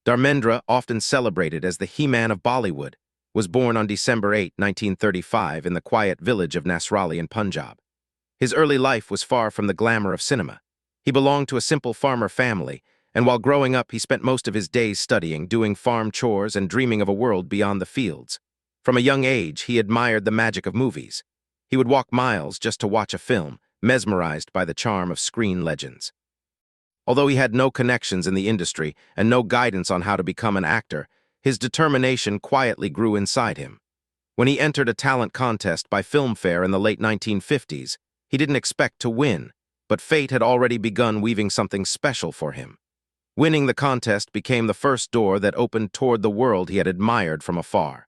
Dharmendra, often celebrated as the He-Man of Bollywood, was born on December 8, 1935 in the quiet village of Nasrali in Punjab. His early life was far from the glamour of cinema. He belonged to a simple farmer family, and while growing up he spent most of his days studying, doing farm chores, and dreaming of a world beyond the fields. From a young age, he admired the magic of movies. He would walk miles just to watch a film, mesmerized by the charm of screen legends. Although he had no connections in the industry and no guidance on how to become an actor, his determination quietly grew inside him. When he entered a talent contest by Filmfare in the late 1950s, he didn't expect to win, but fate had already begun weaving something special for him. Winning the contest became the first door that opened toward the world he had admired from afar.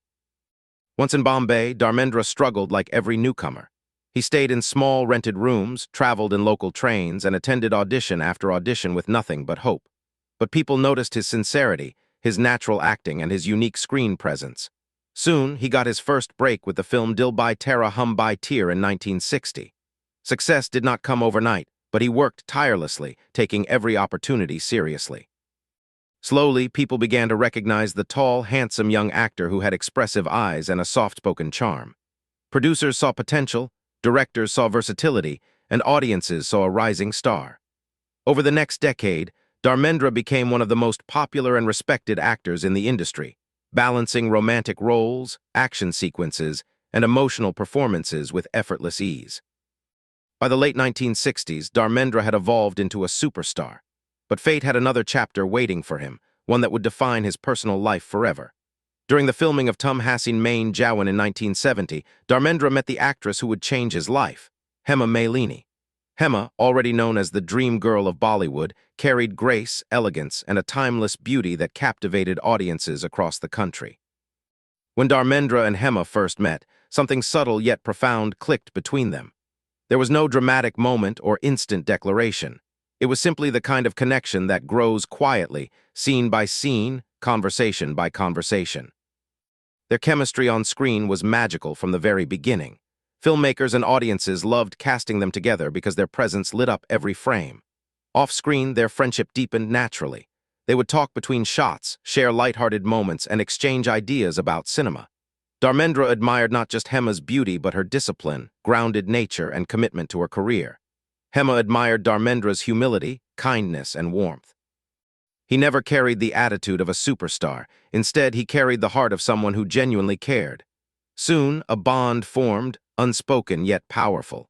Once in Bombay, Dharmendra struggled like every newcomer. He stayed in small rented rooms, traveled in local trains, and attended audition after audition with nothing but hope. But people noticed his sincerity, his natural acting, and his unique screen presence. Soon, he got his first break with the film Dil Bhai Tera Hum Bhai Teer in 1960. Success did not come overnight, but he worked tirelessly, taking every opportunity seriously. Slowly, people began to recognize the tall, handsome young actor who had expressive eyes and a soft-spoken charm. Producers saw potential, directors saw versatility, and audiences saw a rising star. Over the next decade, Dharmendra became one of the most popular and respected actors in the industry, balancing romantic roles, action sequences, and emotional performances with effortless ease. By the late 1960s, Dharmendra had evolved into a superstar, but fate had another chapter waiting for him, one that would define his personal life forever. During the filming of Tum Hasin Main Jawan in 1970, Dharmendra met the actress who would change his life, Hema Malini. Hema, already known as the dream girl of Bollywood, carried grace, elegance, and a timeless beauty that captivated audiences across the country. When Dharmendra and Hema first met, something subtle yet profound clicked between them. There was no dramatic moment or instant declaration. It was simply the kind of connection that grows quietly, scene by scene, conversation by conversation. Their chemistry on screen was magical from the very beginning. Filmmakers and audiences loved casting them together because their presence lit up every frame. Off-screen, their friendship deepened naturally. They would talk between shots, share lighthearted moments, and exchange ideas about cinema. Dharmendra admired not just Hema's beauty but her discipline, grounded nature, and commitment to her career. Hema admired Dharmendra's humility, kindness, and warmth. He never carried the attitude of a superstar. Instead, he carried the heart of someone who genuinely cared. Soon, a bond formed, unspoken yet powerful.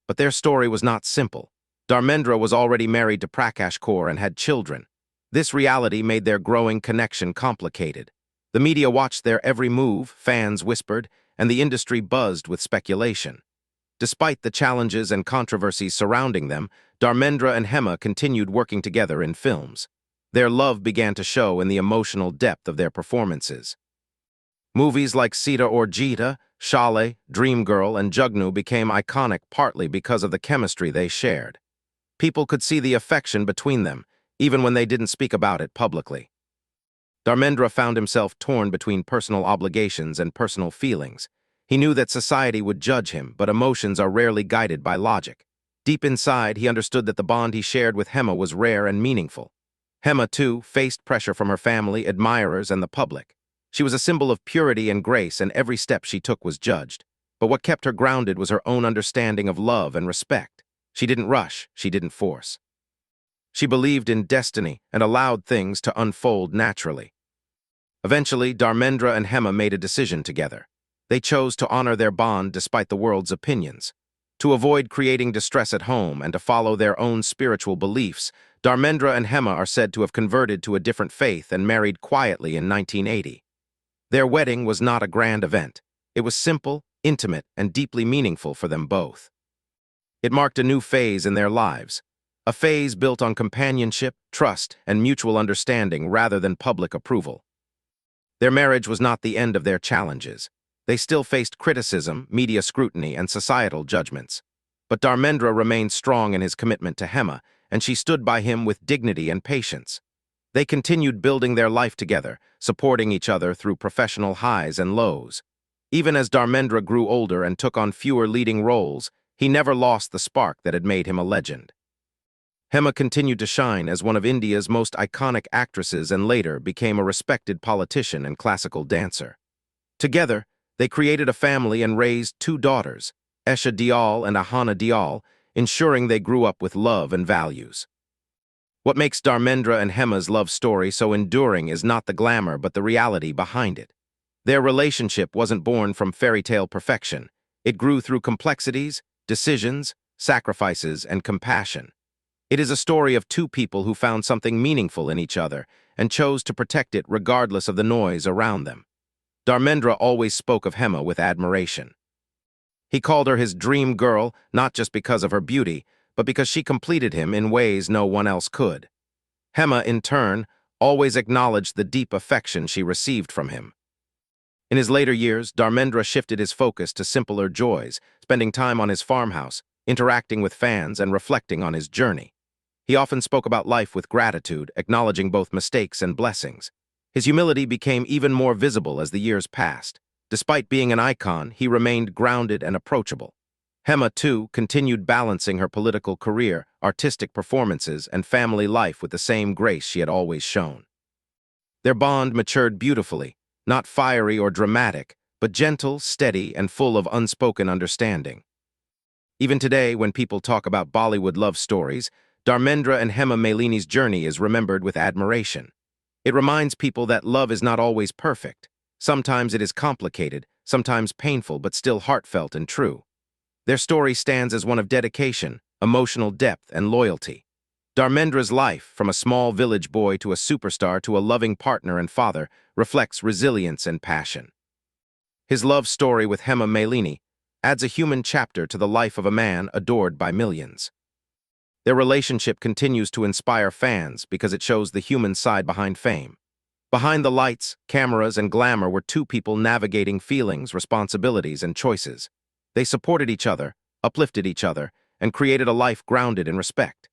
But their story was not simple. Dharmendra was already married to Prakash Kaur and had children. This reality made their growing connection complicated. The media watched their every move, fans whispered, and the industry buzzed with speculation. Despite the challenges and controversies surrounding them, Dharmendra and Hema continued working together in films. Their love began to show in the emotional depth of their performances. Movies like Sita Aur Jeeta, Sholay, Dreamgirl, and Jugnu became iconic partly because of the chemistry they shared. People could see the affection between them, even when they didn't speak about it publicly. Dharmendra found himself torn between personal obligations and personal feelings. He knew that society would judge him, but emotions are rarely guided by logic. Deep inside, he understood that the bond he shared with Hema was rare and meaningful. Hema, too, faced pressure from her family, admirers, and the public. She was a symbol of purity and grace, and every step she took was judged. But what kept her grounded was her own understanding of love and respect. She didn't rush, she didn't force. She believed in destiny and allowed things to unfold naturally. Eventually, Dharmendra and Hema made a decision together. They chose to honor their bond despite the world's opinions. To avoid creating distress at home and to follow their own spiritual beliefs, Dharmendra and Hema are said to have converted to a different faith and married quietly in 1980. Their wedding was not a grand event. It was simple, intimate, and deeply meaningful for them both. It marked a new phase in their lives, a phase built on companionship, trust, and mutual understanding rather than public approval. Their marriage was not the end of their challenges. They still faced criticism, media scrutiny, and societal judgments. But Dharmendra remained strong in his commitment to Hema, and she stood by him with dignity and patience. They continued building their life together, supporting each other through professional highs and lows. Even as Dharmendra grew older and took on fewer leading roles, he never lost the spark that had made him a legend. Hema continued to shine as one of India's most iconic actresses and later became a respected politician and classical dancer. Together, they created a family and raised two daughters, Esha Dial and Ahana Dial, ensuring they grew up with love and values. What makes Dharmendra and Hema's love story so enduring is not the glamour but the reality behind it. Their relationship wasn't born from fairy tale perfection. It grew through complexities, decisions, sacrifices, and compassion. It is a story of two people who found something meaningful in each other and chose to protect it regardless of the noise around them. Dharmendra always spoke of Hema with admiration. He called her his dream girl not just because of her beauty, but because she completed him in ways no one else could. Hema, in turn, always acknowledged the deep affection she received from him. In his later years, Dharmendra shifted his focus to simpler joys, spending time on his farmhouse, interacting with fans, and reflecting on his journey. He often spoke about life with gratitude, acknowledging both mistakes and blessings. His humility became even more visible as the years passed. Despite being an icon, he remained grounded and approachable. Hema, too, continued balancing her political career, artistic performances, and family life with the same grace she had always shown. Their bond matured beautifully, not fiery or dramatic, but gentle, steady, and full of unspoken understanding. Even today, when people talk about Bollywood love stories, Dharmendra and Hema Malini's journey is remembered with admiration. It reminds people that love is not always perfect. Sometimes it is complicated, sometimes painful, but still heartfelt and true. Their story stands as one of dedication, emotional depth, and loyalty. Dharmendra's life, from a small village boy to a superstar to a loving partner and father, reflects resilience and passion. His love story with Hema Malini adds a human chapter to the life of a man adored by millions. Their relationship continues to inspire fans because it shows the human side behind fame. Behind the lights, cameras, and glamour were two people navigating feelings, responsibilities, and choices. They supported each other, uplifted each other, and created a life grounded in respect.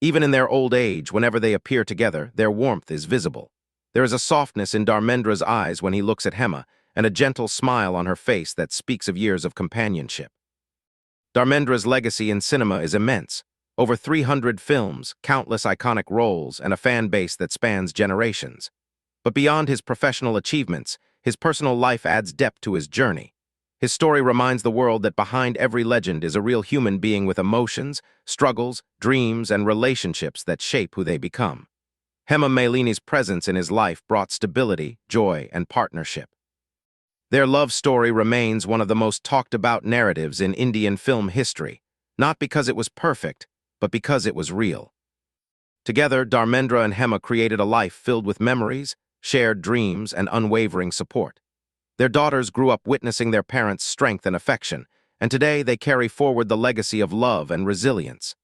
Even in their old age, whenever they appear together, their warmth is visible. There is a softness in Dharmendra's eyes when he looks at Hema, and a gentle smile on her face that speaks of years of companionship. Dharmendra's legacy in cinema is immense. Over 300 films, countless iconic roles, and a fan base that spans generations. But beyond his professional achievements, his personal life adds depth to his journey. His story reminds the world that behind every legend is a real human being with emotions, struggles, dreams, and relationships that shape who they become. Hema Malini's presence in his life brought stability, joy, and partnership. Their love story remains one of the most talked-about narratives in Indian film history, not because it was perfect, but because it was real. Together, Dharmendra and Hema created a life filled with memories, shared dreams, and unwavering support. Their daughters grew up witnessing their parents' strength and affection, and today they carry forward the legacy of love and resilience.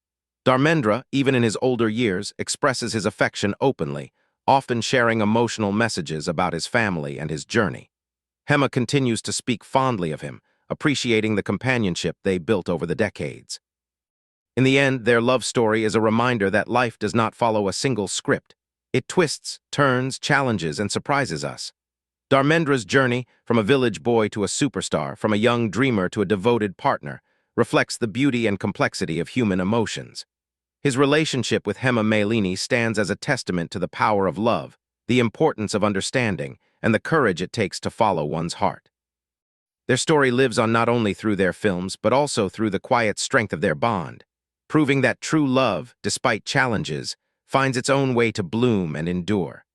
Dharmendra, even in his older years, expresses his affection openly, often sharing emotional messages about his family and his journey. Hema continues to speak fondly of him, appreciating the companionship they built over the decades. In the end, their love story is a reminder that life does not follow a single script. It twists, turns, challenges, and surprises us. Dharmendra's journey, from a village boy to a superstar, from a young dreamer to a devoted partner, reflects the beauty and complexity of human emotions. His relationship with Hema Malini stands as a testament to the power of love, the importance of understanding, and the courage it takes to follow one's heart. Their story lives on not only through their films, but also through the quiet strength of their bond, proving that true love, despite challenges, finds its own way to bloom and endure.